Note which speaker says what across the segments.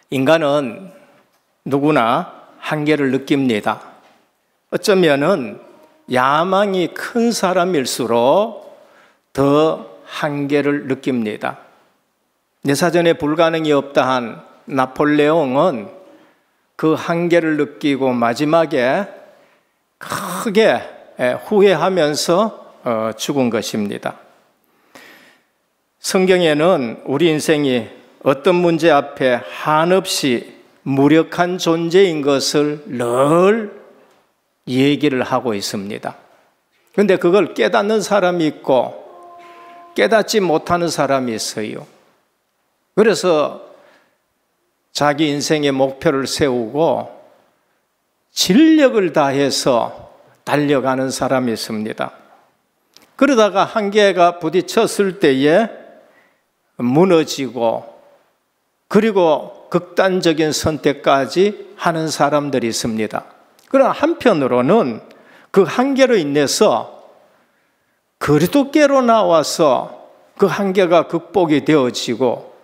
Speaker 1: 인간은 누구나 한계를 느낍니다. 어쩌면은 야망이 큰 사람일수록 더 한계를 느낍니다. 내 사전에 불가능이 없다 한 나폴레옹은 그 한계를 느끼고 마지막에 크게 후회하면서 죽은 것입니다. 성경에는 우리 인생이 어떤 문제 앞에 한없이 무력한 존재인 것을 늘 얘기를 하고 있습니다. 그런데 그걸 깨닫는 사람이 있고 깨닫지 못하는 사람이 있어요. 그래서 자기 인생의 목표를 세우고 진력을 다해서 달려가는 사람이 있습니다. 그러다가 한계가 부딪혔을 때에 무너지고 그리고 극단적인 선택까지 하는 사람들이 있습니다. 그러나 한편으로는 그 한계로 인해서 그리스도께로 나와서 그 한계가 극복이 되어지고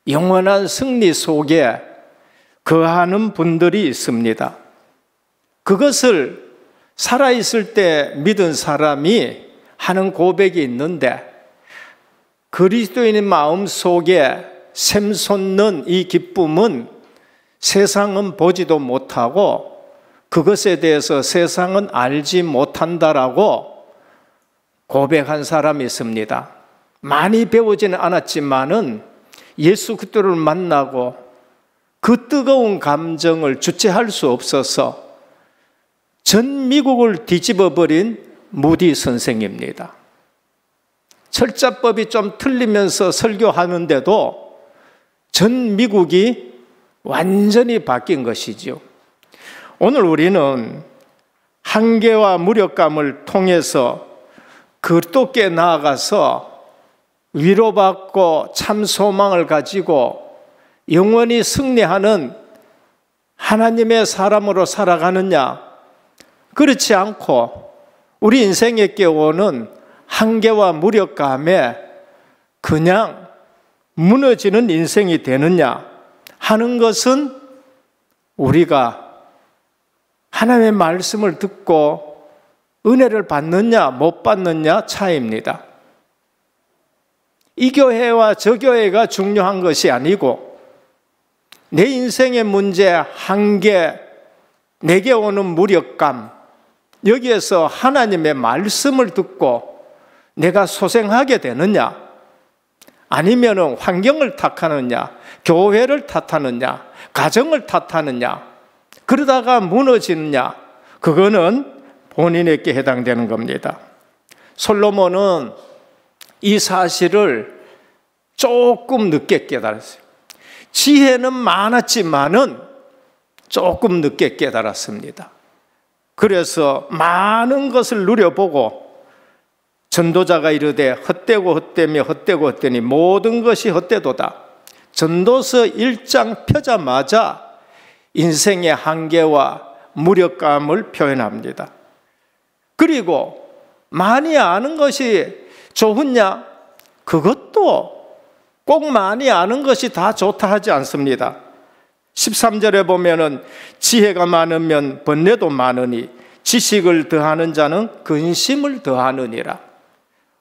Speaker 1: 영원한 승리 속에 거하는 분들이 있습니다. 그것을 살아있을 때 믿은 사람이 하는 고백이 있는데, 그리스도인의 마음 속에 샘솟는 이 기쁨은 세상은 보지도 못하고 그것에 대해서 세상은 알지 못한다라고 고백한 사람이 있습니다. 많이 배우지는 않았지만은 예수 그리스도를 만나고 그 뜨거운 감정을 주체할 수 없어서 전 미국을 뒤집어 버린 무디 선생입니다. 철자법이 좀 틀리면서 설교하는데도 전 미국이 완전히 바뀐 것이죠. 오늘 우리는 한계와 무력감을 통해서 그리스도께 나아가서 위로받고 참 소망을 가지고 영원히 승리하는 하나님의 사람으로 살아가느냐, 그렇지 않고 우리 인생에 깨어오는 한계와 무력감에 그냥 무너지는 인생이 되느냐 하는 것은 우리가 하나님의 말씀을 듣고 은혜를 받느냐 못 받느냐 차이입니다. 이 교회와 저 교회가 중요한 것이 아니고 내 인생의 문제, 한계, 내게 오는 무력감, 여기에서 하나님의 말씀을 듣고 내가 소생하게 되느냐, 아니면 환경을 탓하느냐, 교회를 탓하느냐, 가정을 탓하느냐, 그러다가 무너지느냐, 그거는 본인에게 해당되는 겁니다. 솔로몬은 이 사실을 조금 늦게 깨달았어요. 지혜는 많았지만은 조금 늦게 깨달았습니다. 그래서 많은 것을 누려보고 전도자가 이르되 헛되고 헛되며 헛되고 헛되니 모든 것이 헛되도다. 전도서 1장 펴자마자 인생의 한계와 무력감을 표현합니다. 그리고 많이 아는 것이 좋으냐? 그것도 꼭 많이 아는 것이 다 좋다 하지 않습니다. 13절에 보면은 지혜가 많으면 번뇌도 많으니 지식을 더하는 자는 근심을 더하느니라.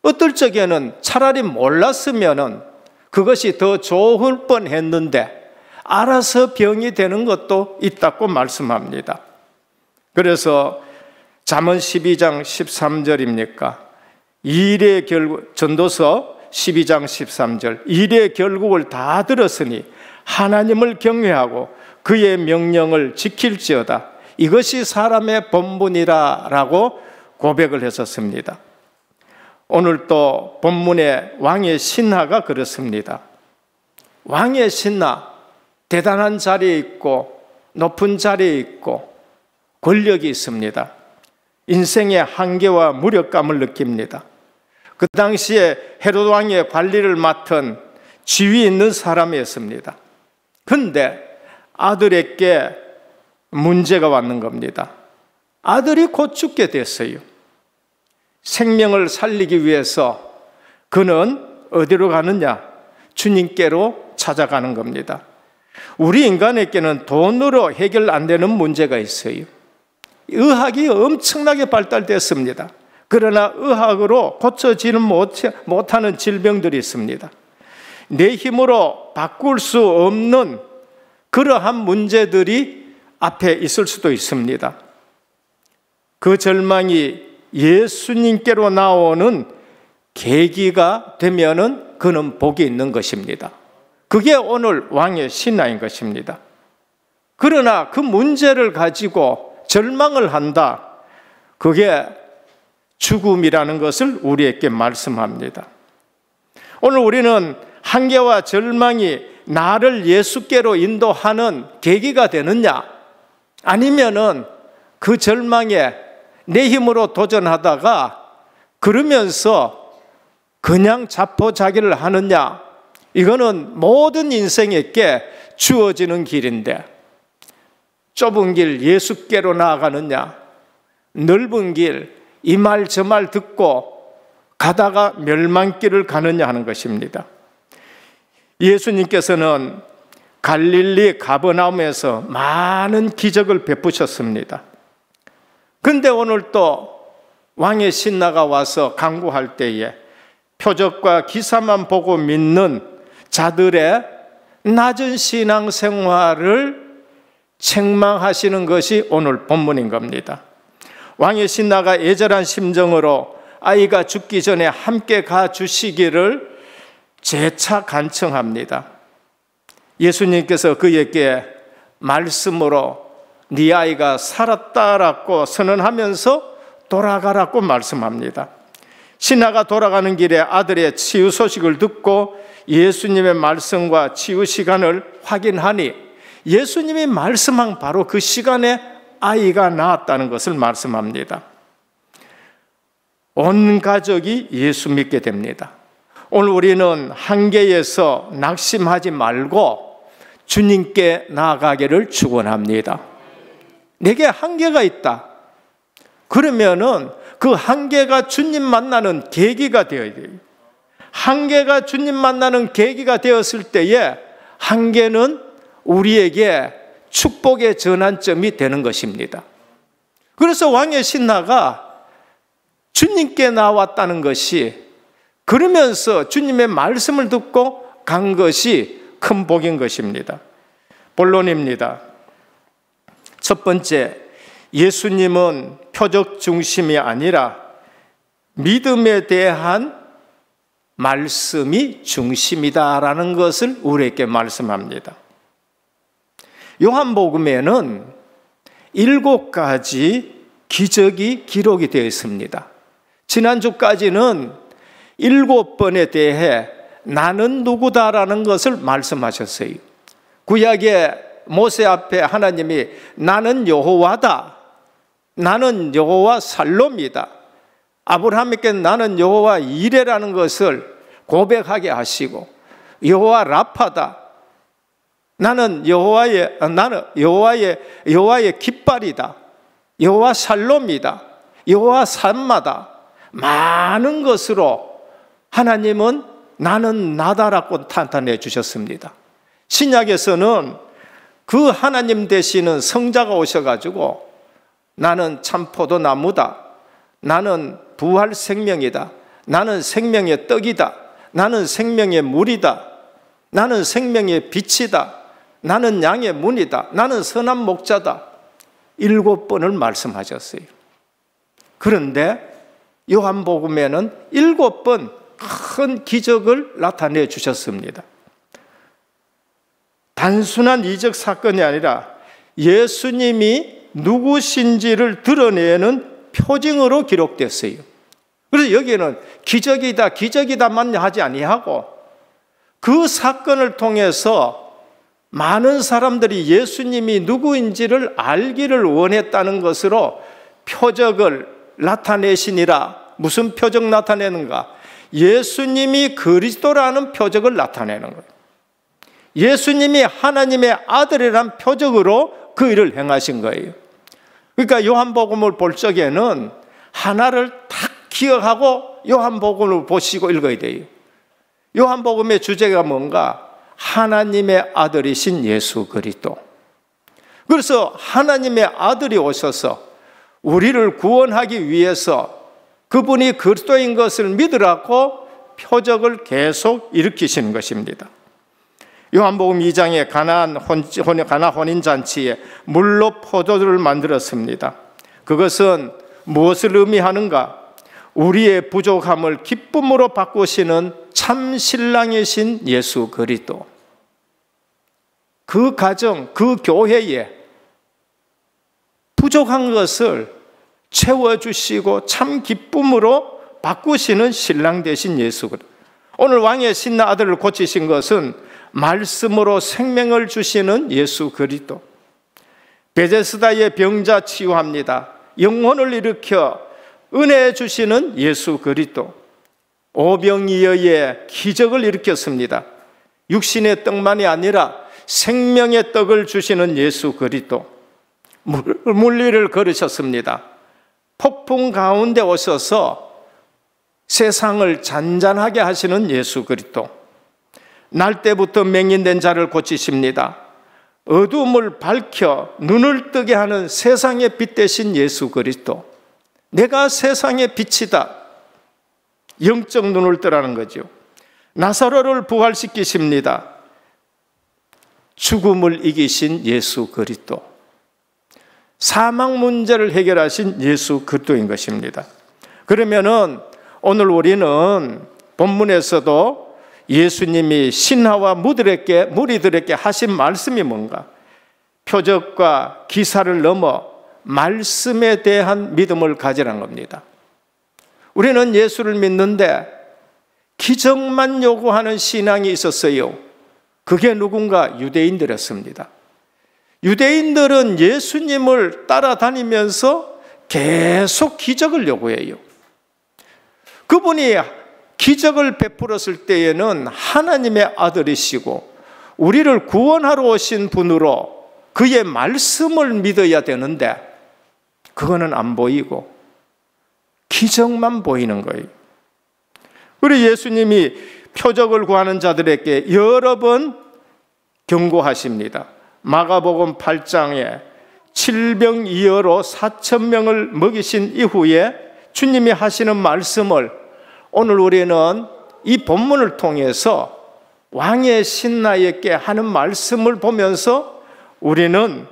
Speaker 1: 어떨 적에는 차라리 몰랐으면은 그것이 더 좋을 뻔했는데 알아서 병이 되는 것도 있다고 말씀합니다. 그래서 잠언 12장 13절입니까? 일의 결국, 전도서 12장 13절, 일의 결국을 다 들었으니 하나님을 경외하고 그의 명령을 지킬지어다. 이것이 사람의 본분이라 라고 고백을 했었습니다. 오늘 또 본문의 왕의 신하가 그렇습니다. 왕의 신하, 대단한 자리에 있고 높은 자리에 있고 권력이 있습니다. 인생의 한계와 무력감을 느낍니다. 그 당시에 헤롯 왕의 관리를 맡은 지위 있는 사람이었습니다. 그런데 아들에게 문제가 왔는 겁니다. 아들이 곧 죽게 됐어요. 생명을 살리기 위해서 그는 어디로 가느냐? 주님께로 찾아가는 겁니다. 우리 인간에게는 돈으로 해결 안 되는 문제가 있어요. 의학이 엄청나게 발달됐습니다. 그러나 의학으로 고쳐지는 못하는 질병들이 있습니다. 내 힘으로 바꿀 수 없는 그러한 문제들이 앞에 있을 수도 있습니다. 그 절망이 예수님께로 나오는 계기가 되면은 그는 복이 있는 것입니다. 그게 오늘 왕의 신하인 것입니다. 그러나 그 문제를 가지고 절망을 한다. 그게 죽음이라는 것을 우리에게 말씀합니다. 오늘 우리는 한계와 절망이 나를 예수께로 인도하는 계기가 되느냐, 아니면은 그 절망에 내 힘으로 도전하다가 그러면서 그냥 자포자기를 하느냐, 이거는 모든 인생에게 주어지는 길인데, 좁은 길 예수께로 나아가느냐, 넓은 길 이 말 저 말 듣고 가다가 멸망길을 가느냐 하는 것입니다. 예수님께서는 갈릴리 가버나움에서 많은 기적을 베푸셨습니다. 그런데 오늘 또 왕의 신하가 와서 강구할 때에 표적과 기사만 보고 믿는 자들의 낮은 신앙생활을 책망하시는 것이 오늘 본문인 겁니다. 왕의 신하가 애절한 심정으로 아이가 죽기 전에 함께 가주시기를 재차 간청합니다. 예수님께서 그에게 말씀으로 네 아이가 살았다라고 선언하면서 돌아가라고 말씀합니다. 신하가 돌아가는 길에 아들의 치유 소식을 듣고 예수님의 말씀과 치유 시간을 확인하니 예수님이 말씀한 바로 그 시간에 아이가 낳았다는 것을 말씀합니다. 온 가족이 예수 믿게 됩니다. 오늘 우리는 한계에서 낙심하지 말고 주님께 나아가기를 축원합니다. 내게 한계가 있다. 그러면은 그 한계가 주님 만나는 계기가 되어야 돼요. 한계가 주님 만나는 계기가 되었을 때에 한계는 우리에게 축복의 전환점이 되는 것입니다. 그래서 왕의 신하가 주님께 나왔다는 것이, 그러면서 주님의 말씀을 듣고 간 것이 큰 복인 것입니다. 본론입니다. 첫 번째, 예수님은 표적 중심이 아니라 믿음에 대한 말씀이 중심이다라는 것을 우리에게 말씀합니다. 요한복음에는 7가지 기적이 기록이 되어 있습니다. 지난주까지는 7번에 대해 나는 누구다라는 것을 말씀하셨어요. 구약의 모세 앞에 하나님이 나는 여호와다, 나는 여호와 살롬이다, 아브라함에게 나는 여호와 이레라는 것을 고백하게 하시고, 여호와 라파다, 나는 여호와의 깃발이다, 여호와 살롬이다, 여호와 산마다, 많은 것으로 하나님은 나는 나다라고 나타내 주셨습니다. 신약에서는 그 하나님 되시는 성자가 오셔가지고 나는 참 포도나무다, 나는 부활 생명이다, 나는 생명의 떡이다, 나는 생명의 물이다, 나는 생명의 빛이다, 나는 양의 문이다, 나는 선한 목자다, 7번을 말씀하셨어요. 그런데 요한복음에는 7번 큰 기적을 나타내 주셨습니다. 단순한 이적 사건이 아니라 예수님이 누구신지를 드러내는 표징으로 기록됐어요. 그래서 여기에는 기적이다, 기적이다만 하지 아니하고 그 사건을 통해서 많은 사람들이 예수님이 누구인지를 알기를 원했다는 것으로 표적을 나타내시니라. 무슨 표적 나타내는가? 예수님이 그리스도라는 표적을 나타내는 거예요. 예수님이 하나님의 아들이라는 표적으로 그 일을 행하신 거예요. 그러니까 요한복음을 볼 적에는 하나를 딱 기억하고 요한복음을 보시고 읽어야 돼요. 요한복음의 주제가 뭔가? 하나님의 아들이신 예수 그리스도. 그래서 하나님의 아들이 오셔서 우리를 구원하기 위해서 그분이 그리스도인 것을 믿으라고 표적을 계속 일으키시는 것입니다. 요한복음 2장에 가나 혼인잔치에 물로 포도주를 만들었습니다. 그것은 무엇을 의미하는가? 우리의 부족함을 기쁨으로 바꾸시는 참 신랑이신 예수 그리스도. 그 가정, 그 교회에 부족한 것을 채워주시고 참 기쁨으로 바꾸시는 신랑 되신 예수 그리스도. 오늘 왕의 신나 아들을 고치신 것은 말씀으로 생명을 주시는 예수 그리스도. 베데스다의 병자 치유합니다. 영혼을 일으켜 은혜 주시는 예수 그리스도. 오병이어의 기적을 일으켰습니다. 육신의 떡만이 아니라 생명의 떡을 주시는 예수 그리스도. 물리를 걸으셨습니다. 폭풍 가운데 오셔서 세상을 잔잔하게 하시는 예수 그리스도. 날 때부터 맹인된 자를 고치십니다. 어두움을 밝혀 눈을 뜨게 하는 세상의 빛 되신 예수 그리스도. 내가 세상의 빛이다. 영적 눈을 뜨라는 거죠. 나사로를 부활시키십니다. 죽음을 이기신 예수 그리스도. 사망 문제를 해결하신 예수 그리스도인 것입니다. 그러면은 오늘 우리는 본문에서도 예수님이 신하와 무리들에게 하신 말씀이 뭔가? 표적과 기사를 넘어 말씀에 대한 믿음을 가지라는 겁니다. 우리는 예수를 믿는데 기적만 요구하는 신앙이 있었어요. 그게 누군가? 유대인들이었습니다. 유대인들은 예수님을 따라다니면서 계속 기적을 요구해요. 그분이 기적을 베풀었을 때에는 하나님의 아들이시고 우리를 구원하러 오신 분으로 그의 말씀을 믿어야 되는데 그거는 안 보이고 기적만 보이는 거예요. 우리 예수님이 표적을 구하는 자들에게 여러 번 경고하십니다. 마가복음 8장에 질병이어로 4,000명을 먹이신 이후에 주님이 하시는 말씀을 오늘 우리는 이 본문을 통해서 왕의 신하에게 하는 말씀을 보면서 우리는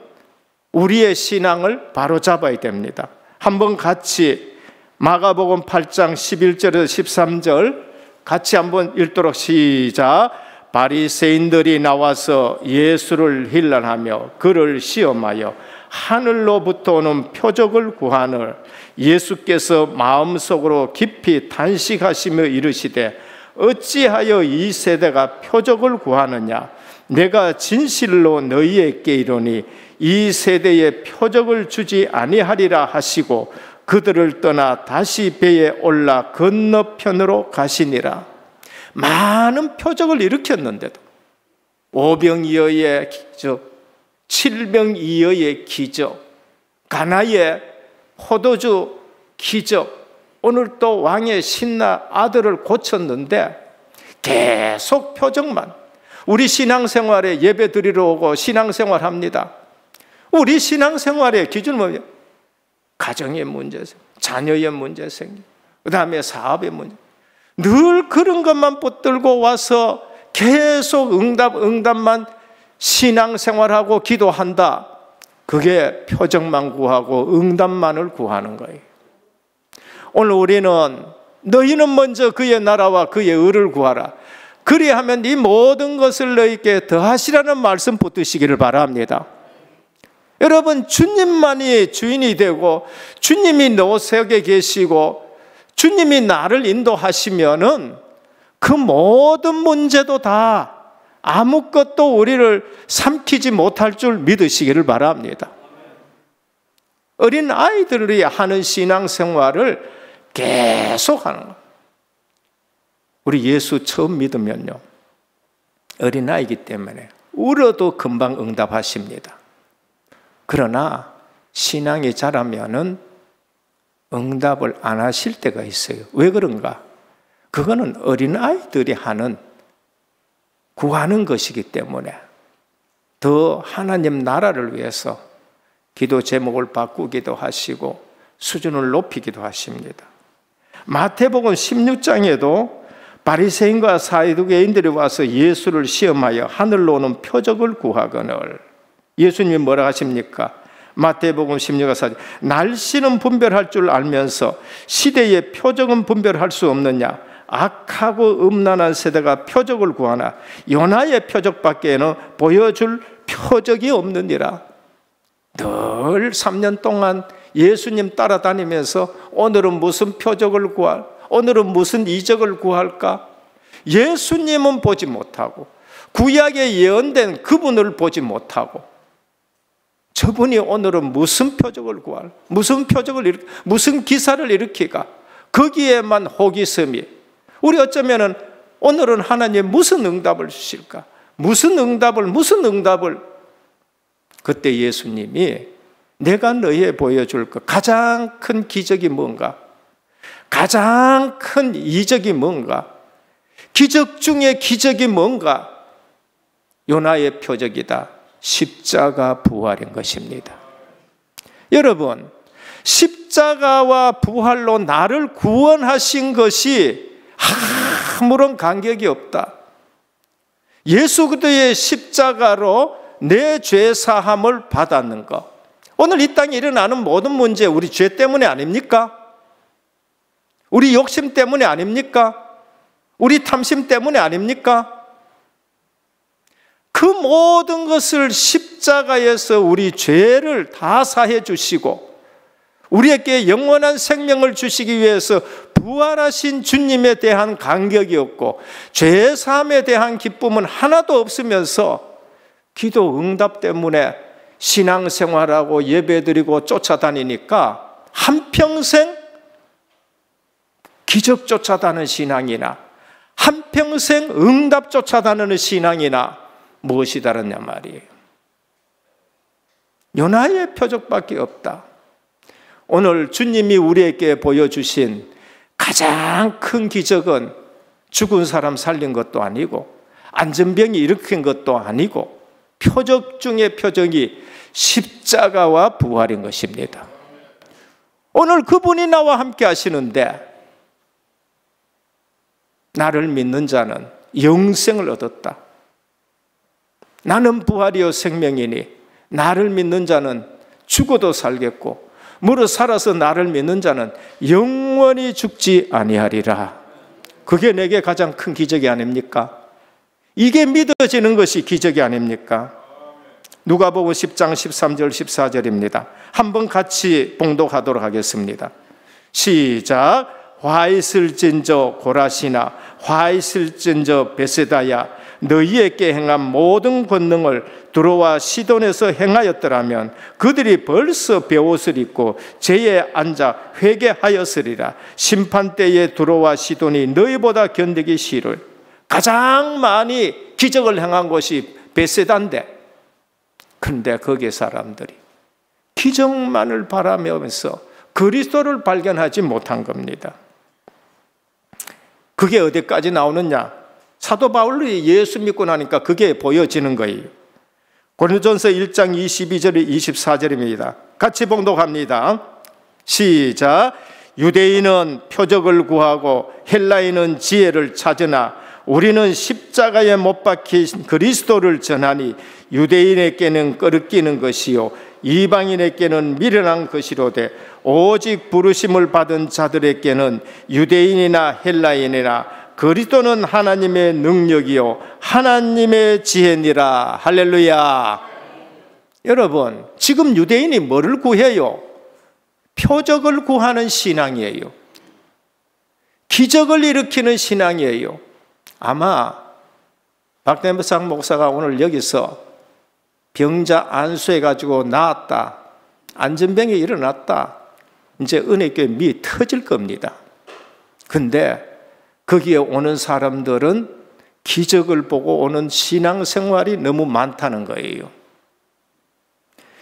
Speaker 1: 우리의 신앙을 바로잡아야 됩니다. 한번 같이 마가복음 8장 11절에서 13절 같이 한번 읽도록 시작. 바리새인들이 나와서 예수를 힐난하며 그를 시험하여 하늘로부터 오는 표적을 구하늘 예수께서 마음속으로 깊이 단식하시며 이르시되 어찌하여 이 세대가 표적을 구하느냐? 내가 진실로 너희에게 이르노니 이 세대에 표적을 주지 아니하리라 하시고 그들을 떠나 다시 배에 올라 건너편으로 가시니라. 많은 표적을 일으켰는데도 오병이어의 기적, 칠병이어의 기적, 가나의 포도주 기적, 오늘 또 왕의 신나 아들을 고쳤는데 계속 표적만. 우리 신앙생활에 예배 드리러 오고 신앙생활 합니다. 우리 신앙생활의 기준은 뭐예요? 가정의 문제, 자녀의 문제 생겨, 그 다음에 사업의 문제. 늘 그런 것만 붙들고 와서 계속 응답만 신앙생활하고 기도한다. 그게 표적만 구하고 응답만을 구하는 거예요. 오늘 우리는 너희는 먼저 그의 나라와 그의 의를 구하라. 그리하면 이 모든 것을 너희에게 더하시라는 말씀 붙드시기를 바랍니다. 여러분, 주님만이 주인이 되고 주님이 너 속에 계시고 주님이 나를 인도하시면은 그 모든 문제도 다 아무것도 우리를 삼키지 못할 줄 믿으시기를 바랍니다. 어린 아이들이 하는 신앙생활을 계속 하는 거예요. 우리 예수 처음 믿으면요, 어린 아이기 때문에 울어도 금방 응답하십니다. 그러나 신앙이 자라면은 응답을 안 하실 때가 있어요. 왜 그런가? 그거는 어린 아이들이 하는 구하는 것이기 때문에 더 하나님 나라를 위해서 기도 제목을 바꾸기도 하시고 수준을 높이기도 하십니다. 마태복음 16장에도 바리새인과 사두개인들이 와서 예수를 시험하여 하늘로 오는 표적을 구하거늘, 예수님이 뭐라 하십니까? 마태복음 16장 4절, 날씨는 분별할 줄 알면서 시대의 표적은 분별할 수 없느냐? 악하고 음란한 세대가 표적을 구하나 요나의 표적밖에는 보여줄 표적이 없느니라. 늘 3년 동안 예수님 따라다니면서 오늘은 무슨 표적을 구할, 오늘은 무슨 이적을 구할까? 예수님은 보지 못하고 구약에 예언된 그분을 보지 못하고 저분이 오늘은 무슨 표적을 구할, 무슨 표적을 무슨 기사를 일으키가, 거기에만 호기심이. 우리 어쩌면은 오늘은 하나님 무슨 응답을 주실까? 무슨 응답을. 그때 예수님이 내가 너희에 보여줄 것 가장 큰 기적이 뭔가? 가장 큰 이적이 뭔가? 기적 중에 기적이 뭔가? 요나의 표적이다. 십자가 부활인 것입니다. 여러분, 십자가와 부활로 나를 구원하신 것이 아무런 간격이 없다. 예수 그리스도의 십자가로 내 죄 사함을 받았는 것. 오늘 이 땅에 일어나는 모든 문제 우리 죄 때문에 아닙니까? 우리 욕심 때문에 아닙니까? 우리 탐심 때문에 아닙니까? 그 모든 것을 십자가에서 우리 죄를 다 사해 주시고 우리에게 영원한 생명을 주시기 위해서 부활하신 주님에 대한 간격이 없고 죄 사함에 대한 기쁨은 하나도 없으면서 기도 응답 때문에 신앙생활하고 예배드리고 쫓아다니니까 한평생 기적 쫓아다니는 신앙이나 한평생 응답 쫓아다니는 신앙이나 무엇이 다르냐 말이에요. 요나의 표적밖에 없다. 오늘 주님이 우리에게 보여주신 가장 큰 기적은 죽은 사람 살린 것도 아니고 안전병이 일으킨 것도 아니고 표적 중의 표적이 십자가와 부활인 것입니다. 오늘 그분이 나와 함께 하시는데 나를 믿는 자는 영생을 얻었다. 나는 부활이요 생명이니 나를 믿는 자는 죽어도 살겠고 무릇 살아서 나를 믿는 자는 영원히 죽지 아니하리라. 그게 내게 가장 큰 기적이 아닙니까? 이게 믿어지는 것이 기적이 아닙니까? 누가복음 10장 13절 14절입니다. 한번 같이 봉독하도록 하겠습니다. 시작. 화 있을진저 고라시나 화 있을진저 베세다야 너희에게 행한 모든 권능을 두로와 시돈에서 행하였더라면 그들이 벌써 베옷을 입고 제에 앉아 회개하였으리라. 심판때에 두로와 시돈이 너희보다 견디기 싫을. 가장 많이 기적을 행한 곳이 베세다인데 그런데 거기에 사람들이 기적만을 바라면서 그리스도를 발견하지 못한 겁니다. 그게 어디까지 나오느냐? 사도 바울이 예수 믿고 나니까 그게 보여지는 거예요. 고린도전서 1장 22절 24절입니다. 같이 봉독합니다. 시작. 유대인은 표적을 구하고 헬라인은 지혜를 찾으나 우리는 십자가에 못 박힌 그리스도를 전하니 유대인에게는 끄르끼는 것이요 이방인에게는 미련한 것이로되 오직 부르심을 받은 자들에게는 유대인이나 헬라인이나 그리스도는 하나님의 능력이요 하나님의 지혜니라. 할렐루야. 여러분, 지금 유대인이 뭐를 구해요? 표적을 구하는 신앙이에요. 기적을 일으키는 신앙이에요. 아마 박대무상 목사가 오늘 여기서 병자 안수해가지고 나았다, 안전병이 일어났다, 이제 은혜교회 미 터질 겁니다. 근데 거기에 오는 사람들은 기적을 보고 오는 신앙생활이 너무 많다는 거예요.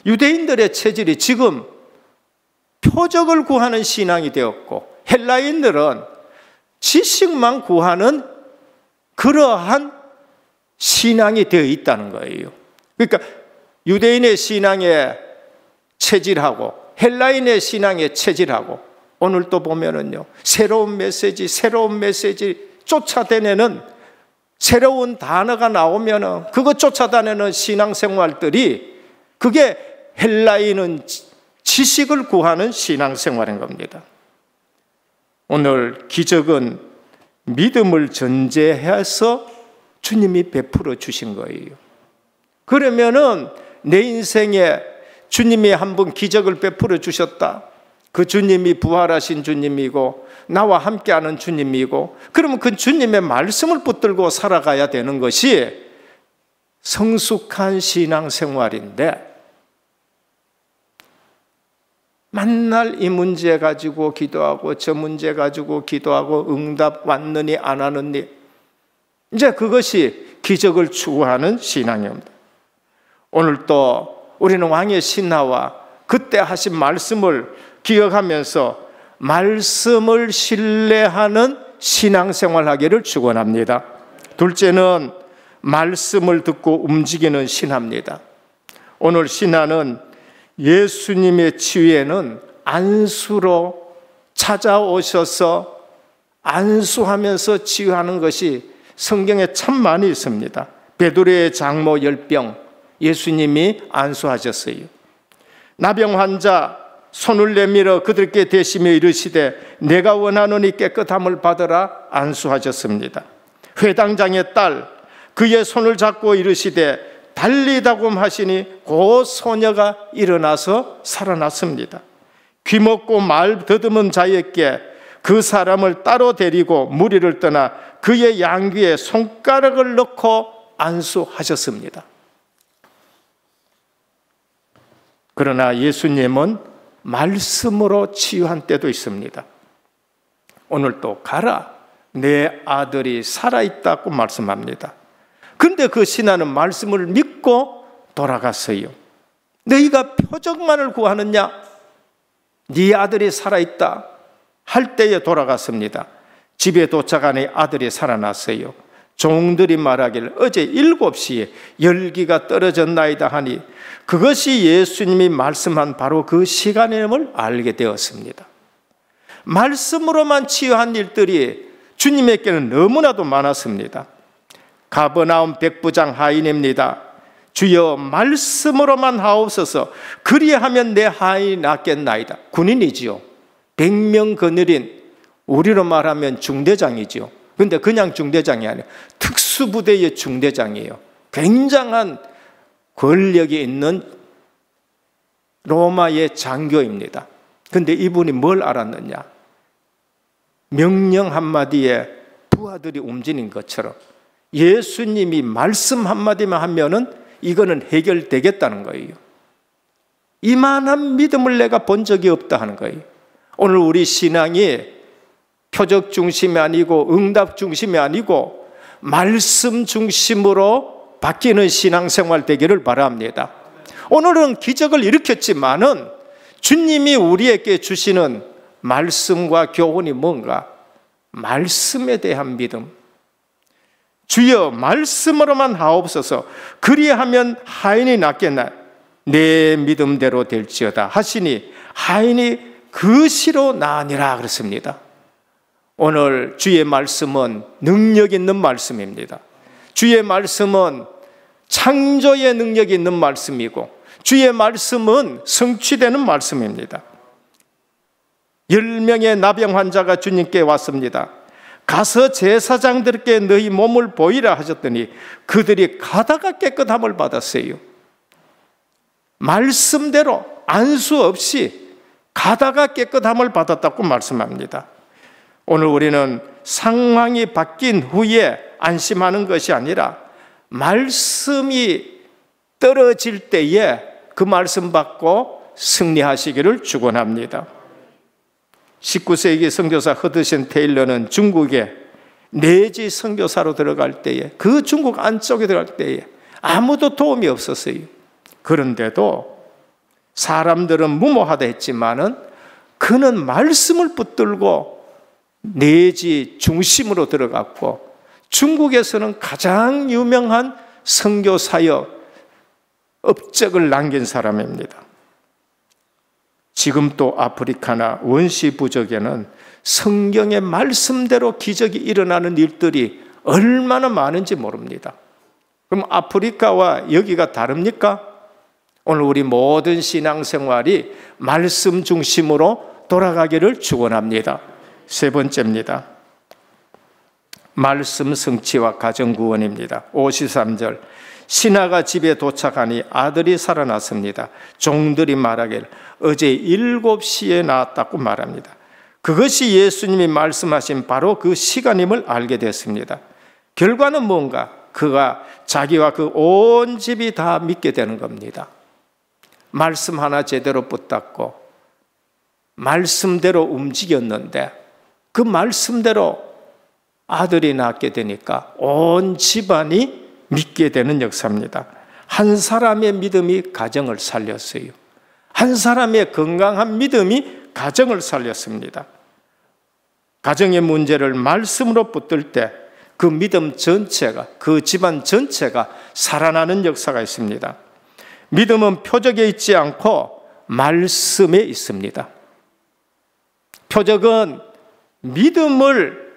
Speaker 1: 유대인들의 체질이 지금 표적을 구하는 신앙이 되었고 헬라인들은 지식만 구하는 그러한 신앙이 되어 있다는 거예요. 그러니까 유대인의 신앙에 체질하고 헬라인의 신앙에 체질하고 오늘 또 보면은요, 새로운 메시지 쫓아다니는 새로운 단어가 나오면은 그거 쫓아다니는 신앙생활들이 그게 헬라인은 지식을 구하는 신앙생활인 겁니다. 오늘 기적은 믿음을 전제해서 주님이 베풀어 주신 거예요. 그러면은 내 인생에 주님이 한 번 기적을 베풀어 주셨다. 그 주님이 부활하신 주님이고 나와 함께하는 주님이고, 그러면 그 주님의 말씀을 붙들고 살아가야 되는 것이 성숙한 신앙생활인데, 맨날 이 문제 가지고 기도하고 저 문제 가지고 기도하고 응답 왔느니 안 하느니, 이제 그것이 기적을 추구하는 신앙입니다. 오늘 또 우리는 왕의 신하와 그때 하신 말씀을 기억하면서 말씀을 신뢰하는 신앙생활하기를 축원합니다. 둘째는 말씀을 듣고 움직이는 신화입니다. 오늘 신화는 예수님의 치유에는 안수로 찾아오셔서 안수하면서 치유하는 것이 성경에 참 많이 있습니다. 베드로의 장모 열병, 예수님이 안수하셨어요. 나병 환자 손을 내밀어 그들께 대시며 이르시되 내가 원하노니 깨끗함을 받으라 안수하셨습니다. 회당장의 딸, 그의 손을 잡고 이르시되 달리다곰 하시니 그 소녀가 일어나서 살아났습니다. 귀먹고 말 더듬은 자에게 그 사람을 따로 데리고 무리를 떠나 그의 양귀에 손가락을 넣고 안수하셨습니다. 그러나 예수님은 말씀으로 치유한 때도 있습니다. 오늘 또 가라, 내 아들이 살아있다고 말씀합니다. 그런데 그 신하는 말씀을 믿고 돌아갔어요. 너희가 표적만을 구하느냐? 네 아들이 살아있다 할 때에 돌아갔습니다. 집에 도착하니 아들이 살아났어요. 종들이 말하기를 어제 7시에 열기가 떨어졌나이다 하니 그것이 예수님이 말씀한 바로 그 시간임을 알게 되었습니다. 말씀으로만 치유한 일들이 주님에게는 너무나도 많았습니다. 가버나움 백부장 하인입니다. 주여 말씀으로만 하옵소서, 그리하면 내 하인이 낫겠나이다. 군인이지요. 100명 거느린, 우리로 말하면 중대장이지요. 그런데 그냥 중대장이 아니에요. 특수부대의 중대장이에요. 굉장한 권력이 있는 로마의 장교입니다. 그런데 이분이 뭘 알았느냐? 명령 한마디에 부하들이 움직이는 것처럼 예수님이 말씀 한마디만 하면은 이거는 해결되겠다는 거예요. 이만한 믿음을 내가 본 적이 없다 하는 거예요. 오늘 우리 신앙이 표적 중심이 아니고 응답 중심이 아니고 말씀 중심으로 바뀌는 신앙생활 되기를 바랍니다. 오늘은 기적을 일으켰지만은 주님이 우리에게 주시는 말씀과 교훈이 뭔가? 말씀에 대한 믿음. 주여 말씀으로만 하옵소서, 그리하면 하인이 낫겠나? 내 믿음대로 될지어다 하시니 하인이 그 시로 나으니라 그랬습니다. 오늘 주의 말씀은 능력 있는 말씀입니다. 주의 말씀은 창조의 능력이 있는 말씀이고 주의 말씀은 성취되는 말씀입니다. 10명의 나병 환자가 주님께 왔습니다. 가서 제사장들께 너희 몸을 보이라 하셨더니 그들이 가다가 깨끗함을 받았어요. 말씀대로 안수 없이 가다가 깨끗함을 받았다고 말씀합니다. 오늘 우리는 상황이 바뀐 후에 안심하는 것이 아니라 말씀이 떨어질 때에 그 말씀 받고 승리하시기를 축원합니다. 19세기 선교사 허드슨 테일러는 중국에 내지 선교사로 들어갈 때에, 그 중국 안쪽에 들어갈 때에 아무도 도움이 없었어요. 그런데도 사람들은 무모하다 했지만은 그는 말씀을 붙들고 내지 중심으로 들어갔고 중국에서는 가장 유명한 선교 사역 업적을 남긴 사람입니다. 지금 또 아프리카나 원시 부족에는 성경의 말씀대로 기적이 일어나는 일들이 얼마나 많은지 모릅니다. 그럼 아프리카와 여기가 다릅니까? 오늘 우리 모든 신앙생활이 말씀 중심으로 돌아가기를 축원합니다. 세 번째입니다. 말씀 성취와 가정 구원입니다. 53절, 신하가 집에 도착하니 아들이 살아났습니다. 종들이 말하기를 어제 7시에 나왔다고 말합니다. 그것이 예수님이 말씀하신 바로 그 시간임을 알게 됐습니다. 결과는 뭔가? 그가 자기와 그 온 집이 다 믿게 되는 겁니다. 말씀 하나 제대로 붙잡고 말씀대로 움직였는데 그 말씀대로 아들이 낳게 되니까 온 집안이 믿게 되는 역사입니다. 한 사람의 믿음이 가정을 살렸어요. 한 사람의 건강한 믿음이 가정을 살렸습니다. 가정의 문제를 말씀으로 붙들 때 그 믿음 전체가, 그 집안 전체가 살아나는 역사가 있습니다. 믿음은 표적에 있지 않고 말씀에 있습니다. 표적은 믿음을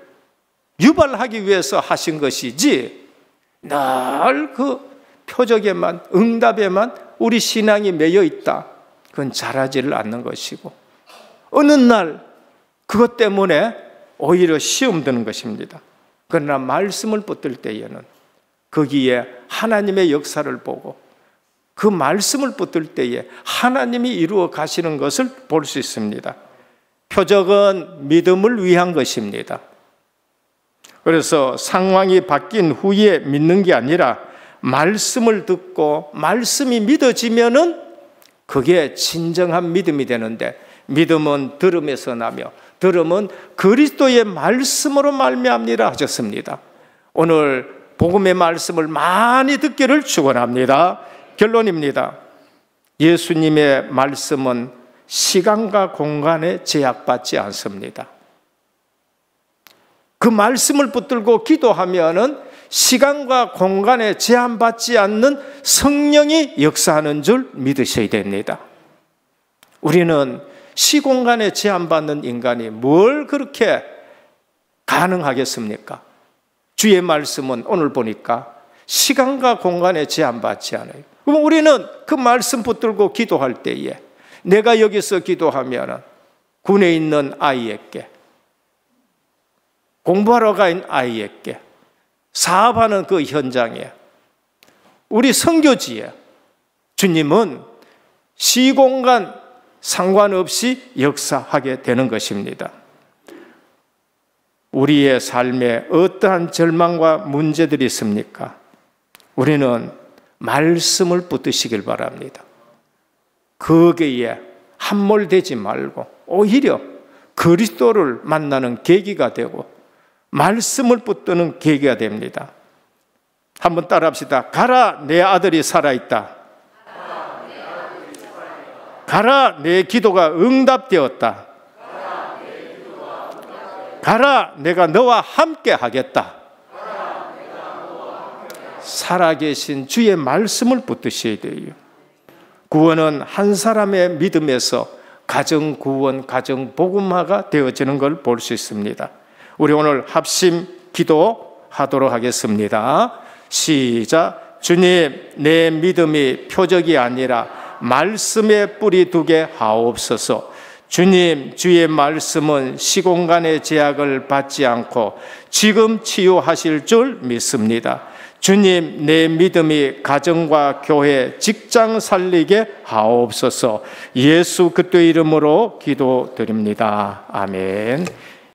Speaker 1: 유발하기 위해서 하신 것이지 늘 그 표적에만, 응답에만 우리 신앙이 매여 있다, 그건 잘하지를 않는 것이고 어느 날 그것 때문에 오히려 시험 드는 것입니다. 그러나 말씀을 붙들 때에는 거기에 하나님의 역사를 보고 그 말씀을 붙들 때에 하나님이 이루어 가시는 것을 볼 수 있습니다. 표적은 믿음을 위한 것입니다. 그래서 상황이 바뀐 후에 믿는 게 아니라 말씀을 듣고 말씀이 믿어지면은 그게 진정한 믿음이 되는데, 믿음은 들음에서 나며 들음은 그리스도의 말씀으로 말미암니라 하셨습니다. 오늘 복음의 말씀을 많이 듣기를 축원합니다. 결론입니다. 예수님의 말씀은 시간과 공간에 제약받지 않습니다. 그 말씀을 붙들고 기도하면은 시간과 공간에 제한받지 않는 성령이 역사하는 줄 믿으셔야 됩니다. 우리는 시공간에 제한받는 인간이 뭘 그렇게 가능하겠습니까? 주의 말씀은 오늘 보니까 시간과 공간에 제한받지 않아요. 그럼 우리는 그 말씀 붙들고 기도할 때에 내가 여기서 기도하면 군에 있는 아이에게, 공부하러 간 아이에게, 사업하는 그 현장에, 우리 선교지에 주님은 시공간 상관없이 역사하게 되는 것입니다. 우리의 삶에 어떠한 절망과 문제들이 있습니까? 우리는 말씀을 붙드시길 바랍니다. 거기에 함몰되지 말고 오히려 그리스도를 만나는 계기가 되고 말씀을 붙드는 계기가 됩니다. 한번 따라합시다. 가라, 내 아들이 살아있다. 가라, 내 기도가 응답되었다. 가라, 내가 너와 함께 하겠다. 살아계신 주의 말씀을 붙드셔야 돼요. 구원은 한 사람의 믿음에서 가정 구원, 가정 복음화가 되어지는 걸 볼 수 있습니다. 우리 오늘 합심 기도하도록 하겠습니다. 시작. 주님, 내 믿음이 표적이 아니라 말씀에 뿌리 두게 하옵소서. 주님, 주의 말씀은 시공간의 제약을 받지 않고 지금 치유하실 줄 믿습니다. 주님, 내 믿음이 가정과 교회, 직장 살리게 하옵소서. 예수 그리스도의 이름으로 기도드립니다. 아멘.